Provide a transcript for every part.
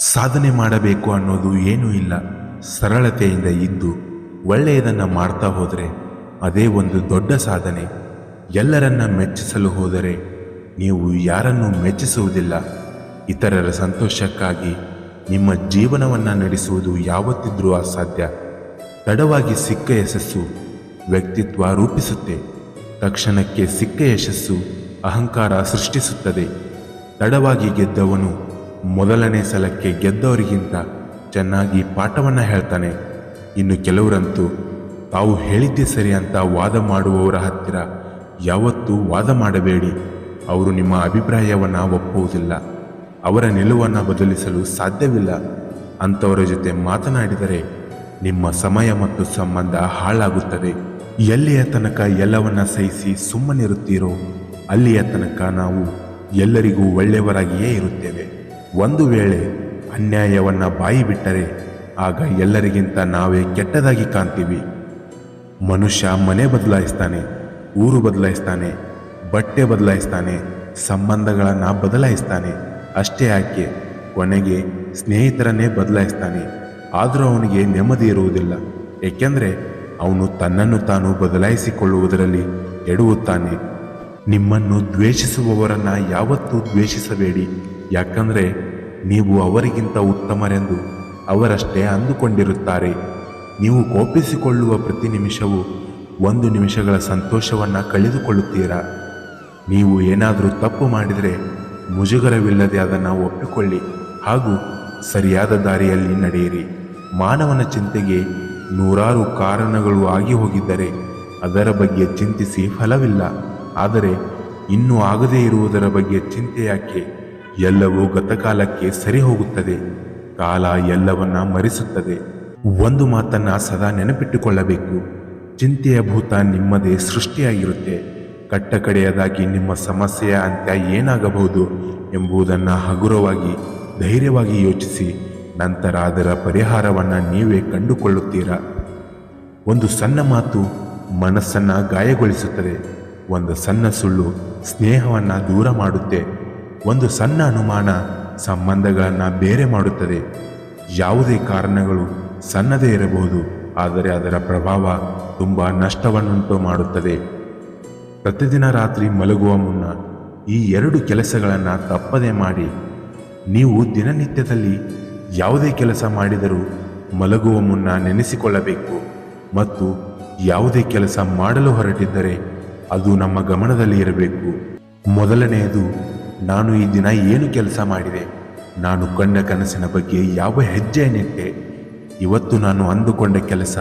ಸಾಧನೆ ಮಾಡಬೇಕು ಅನ್ನೋದು ಏನೂ ಇಲ್ಲ. ಸರಳತೆಯಿಂದ ಇದ್ದು ಒಳ್ಳೆಯದನ್ನು ಮಾಡ್ತಾ ಹೋದರೆ ಅದೇ ಒಂದು ದೊಡ್ಡ ಸಾಧನೆ. ಎಲ್ಲರನ್ನ ಮೆಚ್ಚಿಸಲು ಹೋದರೆ ನೀವು ಯಾರನ್ನೂ ಮೆಚ್ಚಿಸುವುದಿಲ್ಲ. ಇತರರ ಸಂತೋಷಕ್ಕಾಗಿ ನಿಮ್ಮ ಜೀವನವನ್ನು ನಡೆಸುವುದು ಯಾವತ್ತಿದ್ರೂ ಅಸಾಧ್ಯ. ತಡವಾಗಿ ಸಿಕ್ಕ ಯಶಸ್ಸು ವ್ಯಕ್ತಿತ್ವ ರೂಪಿಸುತ್ತೆ. ತಕ್ಷಣಕ್ಕೆ ಸಿಕ್ಕ ಯಶಸ್ಸು ಅಹಂಕಾರ ಸೃಷ್ಟಿಸುತ್ತದೆ. ತಡವಾಗಿ ಗೆದ್ದವನು ಮೊದಲನೇ ಸಲಕ್ಕೆ ಗೆದ್ದವರಿಗಿಂತ ಚೆನ್ನಾಗಿ ಪಾಠವನ್ನು ಹೇಳ್ತಾನೆ. ಇನ್ನು ಕೆಲವರಂತೂ ತಾವು ಹೇಳಿದ್ದೇ ಸರಿ ಅಂತ ವಾದ ಮಾಡುವವರ ಹತ್ತಿರ ಯಾವತ್ತೂ ವಾದ ಮಾಡಬೇಡಿ. ಅವರು ನಿಮ್ಮ ಅಭಿಪ್ರಾಯವನ್ನು ಒಪ್ಪುವುದಿಲ್ಲ. ಅವರ ನಿಲುವನ್ನು ಬದಲಿಸಲು ಸಾಧ್ಯವಿಲ್ಲ. ಅಂಥವರ ಜೊತೆ ಮಾತನಾಡಿದರೆ ನಿಮ್ಮ ಸಮಯ ಮತ್ತು ಸಂಬಂಧ ಹಾಳಾಗುತ್ತದೆ. ಎಲ್ಲಿಯ ತನಕ ಎಲ್ಲವನ್ನ ಸಹಿಸಿ ಸುಮ್ಮನಿರುತ್ತೀರೋ ಅಲ್ಲಿಯ ತನಕ ನಾವು ಎಲ್ಲರಿಗೂ ಒಳ್ಳೆಯವರಾಗಿಯೇ ಇರುತ್ತೇವೆ. ಒಂದು ವೇಳೆ ಅನ್ಯಾಯವನ್ನು ಬಾಯಿ ಬಿಟ್ಟರೆ ಆಗ ಎಲ್ಲರಿಗಿಂತ ನಾವೇ ಕೆಟ್ಟದಾಗಿ ಕಾಣ್ತೀವಿ. ಮನುಷ್ಯ ಮನೆ ಬದಲಾಯಿಸ್ತಾನೆ, ಊರು ಬದಲಾಯಿಸ್ತಾನೆ, ಬಟ್ಟೆ ಬದಲಾಯಿಸ್ತಾನೆ, ಸಂಬಂಧಗಳನ್ನು ಬದಲಾಯಿಸ್ತಾನೆ. ಅಷ್ಟೇ ಯಾಕೆ ಕೊನೆಗೆ ಸ್ನೇಹಿತರನ್ನೇ ಬದಲಾಯಿಸ್ತಾನೆ. ಆದರೂ ಅವನಿಗೆ ನೆಮ್ಮದಿ ಇರುವುದಿಲ್ಲ. ಏಕೆಂದರೆ ಅವನು ತನ್ನನ್ನು ತಾನು ಬದಲಾಯಿಸಿಕೊಳ್ಳುವುದರಲ್ಲಿ ಎಡುವುತ್ತಾನೆ. ನಿಮ್ಮನ್ನು ದ್ವೇಷಿಸುವವರನ್ನು ಯಾವತ್ತೂ ದ್ವೇಷಿಸಬೇಡಿ. ಯಾಕಂದರೆ ನೀವು ಅವರಿಗಿಂತ ಉತ್ತಮರೆಂದು ಅವರಷ್ಟೇ ಅಂದುಕೊಂಡಿರುತ್ತಾರೆ. ನೀವು ಕೋಪಿಸಿಕೊಳ್ಳುವ ಪ್ರತಿ ನಿಮಿಷವೂ 1 ನಿಮಿಷಗಳ ಸಂತೋಷವನ್ನು ಕಳೆದುಕೊಳ್ಳುತ್ತೀರಾ. ನೀವು ಏನಾದರೂ ತಪ್ಪು ಮಾಡಿದರೆ ಮುಜುಗರವಿಲ್ಲದೆ ಅದನ್ನು ಒಪ್ಪಿಕೊಳ್ಳಿ ಹಾಗೂ ಸರಿಯಾದ ದಾರಿಯಲ್ಲಿ ನಡೆಯಿರಿ. ಮಾನವನ ಚಿಂತೆಗೆ 100 ಕಾರಣಗಳು ಆಗಿ ಹೋಗಿದ್ದರೆ ಅದರ ಬಗ್ಗೆ ಚಿಂತಿಸಿ ಫಲವಿಲ್ಲ. ಆದರೆ ಇನ್ನೂ ಆಗದೇ ಇರುವುದರ ಬಗ್ಗೆ ಚಿಂತೆ ಯಾಕೆ? ಎಲ್ಲವೂ ಗತಕಾಲಕ್ಕೆ ಸರಿ ಹೋಗುತ್ತದೆ. ಕಾಲ ಎಲ್ಲವನ್ನ ಮರೆಸುತ್ತದೆ. ಒಂದು ಮಾತನ್ನು ಸದಾ ನೆನಪಿಟ್ಟುಕೊಳ್ಳಬೇಕು. ಚಿಂತೆಯ ಭೂತ ನಿಮ್ಮದೇ ಸೃಷ್ಟಿಯಾಗಿರುತ್ತೆ. ಕಟ್ಟಕಡೆಯದಾಗಿ ನಿಮ್ಮ ಸಮಸ್ಯೆಯ ಅಂತ್ಯ ಏನಾಗಬಹುದು ಎಂಬುದನ್ನು ಹಗುರವಾಗಿ ಧೈರ್ಯವಾಗಿ ಯೋಚಿಸಿ ನಂತರ ಅದರ ಪರಿಹಾರವನ್ನು ನೀವೇ ಕಂಡುಕೊಳ್ಳುತ್ತೀರಾ. ಒಂದು ಸಣ್ಣ ಮಾತು ಮನಸ್ಸನ್ನು ಗಾಯಗೊಳಿಸುತ್ತದೆ. ಒಂದು ಸಣ್ಣ ಸುಳ್ಳು ಸ್ನೇಹವನ್ನು ದೂರ ಮಾಡುತ್ತೆ. ಒಂದು ಸಣ್ಣ ಅನುಮಾನ ಸಂಬಂಧಗಳನ್ನು ಬೇರೆ ಮಾಡುತ್ತದೆ. ಯಾವುದೇ ಕಾರಣಗಳು ಸಣ್ಣದೇ ಇರಬಹುದು, ಆದರೆ ಅದರ ಪ್ರಭಾವ ತುಂಬ ನಷ್ಟವನ್ನುಂಟು ಮಾಡುತ್ತದೆ. ಪ್ರತಿದಿನ ರಾತ್ರಿ ಮಲಗುವ ಮುನ್ನ ಈ 2 ಕೆಲಸಗಳನ್ನು ತಪ್ಪದೇ ಮಾಡಿ. ನೀವು ದಿನನಿತ್ಯದಲ್ಲಿ ಯಾವುದೇ ಕೆಲಸ ಮಾಡಿದರೂ ಮಲಗುವ ಮುನ್ನ ನೆನೆಸಿಕೊಳ್ಳಬೇಕು. ಮತ್ತು ಯಾವುದೇ ಕೆಲಸ ಮಾಡಲು ಹೊರಟಿದ್ದರೆ ಅದು ನಮ್ಮ ಗಮನದಲ್ಲಿ ಇರಬೇಕು. ಮೊದಲನೆಯದು, ನಾನು ಈ ದಿನ ಏನು ಕೆಲಸ ಮಾಡಿದೆ, ನಾನು ಕಂಡ ಕನಸಿನ ಬಗ್ಗೆ ಯಾವ ಹೆಜ್ಜೆಯನ್ನಿಟ್ಟೆ, ಇವತ್ತು ನಾನು ಅಂದುಕೊಂಡ ಕೆಲಸ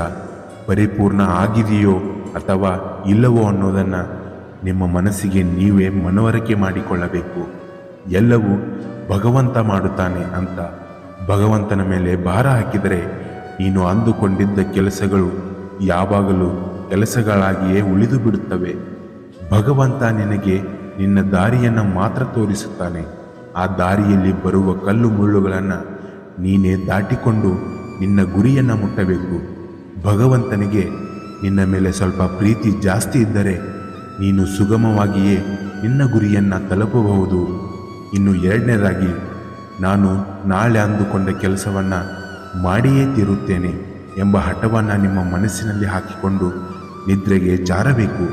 ಪರಿಪೂರ್ಣ ಆಗಿದೆಯೋ ಅಥವಾ ಇಲ್ಲವೋ ಅನ್ನೋದನ್ನು ನಿಮ್ಮ ಮನಸ್ಸಿಗೆ ನೀವೇ ಮನವರಿಕೆ ಮಾಡಿಕೊಳ್ಳಬೇಕು. ಎಲ್ಲವೂ ಭಗವಂತ ಮಾಡುತ್ತಾನೆ ಅಂತ ಭಗವಂತನ ಮೇಲೆ ಭಾರ ಹಾಕಿದರೆ ನೀನು ಅಂದುಕೊಂಡಿದ್ದ ಕೆಲಸಗಳು ಯಾವಾಗಲೂ ಕೆಲಸಗಳಾಗಿಯೇ ಉಳಿದು ಬಿಡುತ್ತವೆ. ಭಗವಂತ ನಿನಗೆ ನಿನ್ನ ದಾರಿಯನ್ನು ಮಾತ್ರ ತೋರಿಸುತ್ತಾನೆ. ಆ ದಾರಿಯಲ್ಲಿ ಬರುವ ಕಲ್ಲು ಮುಳ್ಳುಗಳನ್ನು ನೀನೇ ದಾಟಿಕೊಂಡು ನಿನ್ನ ಗುರಿಯನ್ನು ಮುಟ್ಟಬೇಕು. ಭಗವಂತನಿಗೆ ನಿನ್ನ ಮೇಲೆ ಸ್ವಲ್ಪ ಪ್ರೀತಿ ಜಾಸ್ತಿ ಇದ್ದರೆ ನೀನು ಸುಗಮವಾಗಿಯೇ ನಿನ್ನ ಗುರಿಯನ್ನು ತಲುಪಬಹುದು. ಇನ್ನು 2ನೇದಾಗಿ, ನಾನು ನಾಳೆ ಅಂದುಕೊಂಡ ಕೆಲಸವನ್ನು ಮಾಡಿಯೇ ತೀರುತ್ತೇನೆ ಎಂಬ ಹಠವನ್ನು ನಿಮ್ಮ ಮನಸ್ಸಿನಲ್ಲಿ ಹಾಕಿಕೊಂಡು ನಿದ್ರೆಗೆ ಜಾರಬೇಕು.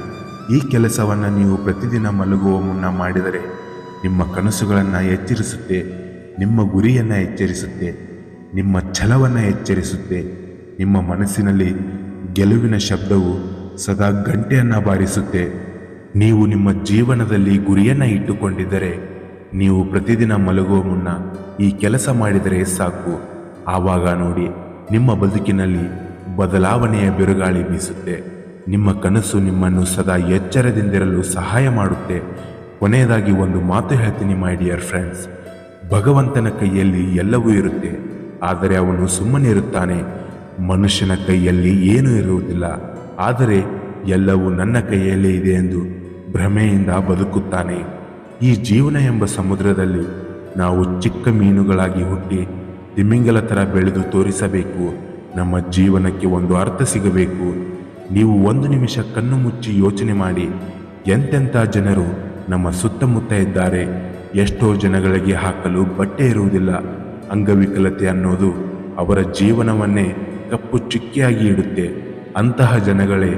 ಈ ಕೆಲಸವನ್ನು ನೀವು ಪ್ರತಿದಿನ ಮಲಗುವ ಮುನ್ನ ಮಾಡಿದರೆ ನಿಮ್ಮ ಕನಸುಗಳನ್ನು ಎಚ್ಚರಿಸುತ್ತೆ, ನಿಮ್ಮ ಗುರಿಯನ್ನು ಎಚ್ಚರಿಸುತ್ತೆ, ನಿಮ್ಮ ಛಲವನ್ನು ಎಚ್ಚರಿಸುತ್ತೆ. ನಿಮ್ಮ ಮನಸ್ಸಿನಲ್ಲಿ ಗೆಲುವಿನ ಶಬ್ದವು ಸದಾ ಗಂಟೆಯನ್ನು ಬಾರಿಸುತ್ತೆ. ನೀವು ನಿಮ್ಮ ಜೀವನದಲ್ಲಿ ಗುರಿಯನ್ನು ಇಟ್ಟುಕೊಂಡಿದ್ದರೆ ನೀವು ಪ್ರತಿದಿನ ಮಲಗುವ ಮುನ್ನ ಈ ಕೆಲಸ ಮಾಡಿದರೆ ಸಾಕು. ಆವಾಗ ನೋಡಿ, ನಿಮ್ಮ ಬದುಕಿನಲ್ಲಿ ಬದಲಾವಣೆಯ ಬಿರುಗಾಳಿ ಬೀಸುತ್ತೆ. ನಿಮ್ಮ ಕನಸು ನಿಮ್ಮನ್ನು ಸದಾ ಎಚ್ಚರದಿಂದಿರಲು ಸಹಾಯ ಮಾಡುತ್ತೆ. ಕೊನೆಯದಾಗಿ ಒಂದು ಮಾತು ಹೇಳ್ತೀನಿ ಮೈ ಡಿಯರ್ ಫ್ರೆಂಡ್ಸ್, ಭಗವಂತನ ಕೈಯಲ್ಲಿ ಎಲ್ಲವೂ ಇರುತ್ತೆ, ಆದರೆ ಅವನು ಸುಮ್ಮನೆ ಇರುತ್ತಾನೆ. ಮನುಷ್ಯನ ಕೈಯಲ್ಲಿ ಏನೂ ಇರುವುದಿಲ್ಲ, ಆದರೆ ಎಲ್ಲವೂ ನನ್ನ ಕೈಯಲ್ಲೇ ಇದೆ ಎಂದು ಭ್ರಮೆಯಿಂದ ಬದುಕುತ್ತಾನೆ. ಈ ಜೀವನ ಎಂಬ ಸಮುದ್ರದಲ್ಲಿ ನಾವು ಚಿಕ್ಕ ಮೀನುಗಳಾಗಿ ಹುಟ್ಟಿ ತಿಮಿಂಗಲ ಥರ ಬೆಳೆದು ತೋರಿಸಬೇಕು. ನಮ್ಮ ಜೀವನಕ್ಕೆ ಒಂದು ಅರ್ಥ ಸಿಗಬೇಕು. ನೀವು 1 ನಿಮಿಷ ಕಣ್ಣು ಮುಚ್ಚಿ ಯೋಚನೆ ಮಾಡಿ, ಎಂತೆಂಥ ಜನರು ನಮ್ಮ ಸುತ್ತಮುತ್ತ ಇದ್ದಾರೆ. ಎಷ್ಟೋ ಜನಗಳಿಗೆ ಹಾಕಲು ಬಟ್ಟೆ ಇರುವುದಿಲ್ಲ, ಅಂಗವಿಕಲತೆ ಅನ್ನೋದು ಅವರ ಜೀವನವನ್ನೇ ಕಪ್ಪು ಚುಕ್ಕಿಯಾಗಿ ಇಡುತ್ತೆ. ಅಂತಹ ಜನಗಳೇ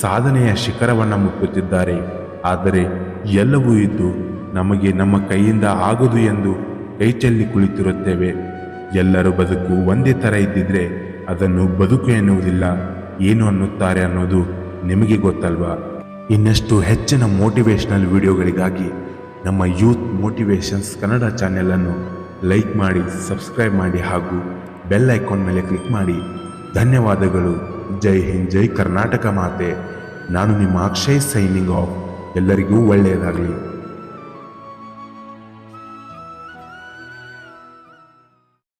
ಸಾಧನೆಯ ಶಿಖರವನ್ನು ಮುಟ್ಟುತ್ತಿದ್ದಾರೆ. ಆದರೆ ಎಲ್ಲವೂ ಇದ್ದು ನಮಗೆ ನಮ್ಮ ಕೈಯಿಂದ ಆಗದು ಎಂದು ಕೈಚೆಲ್ಲಿ ಕುಳಿತಿರುತ್ತೇವೆ. ಎಲ್ಲರ ಬದುಕು ಒಂದೇ ಥರ ಇದ್ದಿದ್ರೆ ಅದನ್ನು ಬದುಕು ಎನ್ನುವುದಿಲ್ಲ, ಏನು ಅನ್ನುತ್ತಾರೆ ಅನ್ನೋದು ನಿಮಗೆ ಗೊತ್ತಲ್ವಾ? ಇನ್ನಷ್ಟು ಹೆಚ್ಚಿನ ಮೋಟಿವೇಶನಲ್ ವಿಡಿಯೋಗಳಿಗಾಗಿ ನಮ್ಮ ಯೂತ್ ಮೋಟಿವೇಶನ್ಸ್ ಕನ್ನಡ ಚಾನೆಲನ್ನು ಲೈಕ್ ಮಾಡಿ, ಸಬ್ಸ್ಕ್ರೈಬ್ ಮಾಡಿ ಹಾಗೂ ಬೆಲ್ ಐಕಾನ್ ಮೇಲೆ ಕ್ಲಿಕ್ ಮಾಡಿ. ಧನ್ಯವಾದಗಳು. ಜೈ ಹಿಂದ್, ಜೈ ಕರ್ನಾಟಕ ಮಾತೆ. ನಾನು ನಿಮ್ಮ ಅಕ್ಷಯ್ ಸೈನಿಂಗ್ ಆಫ್. ಎಲ್ಲರಿಗೂ ಒಳ್ಳೆಯದಾಗಲಿ.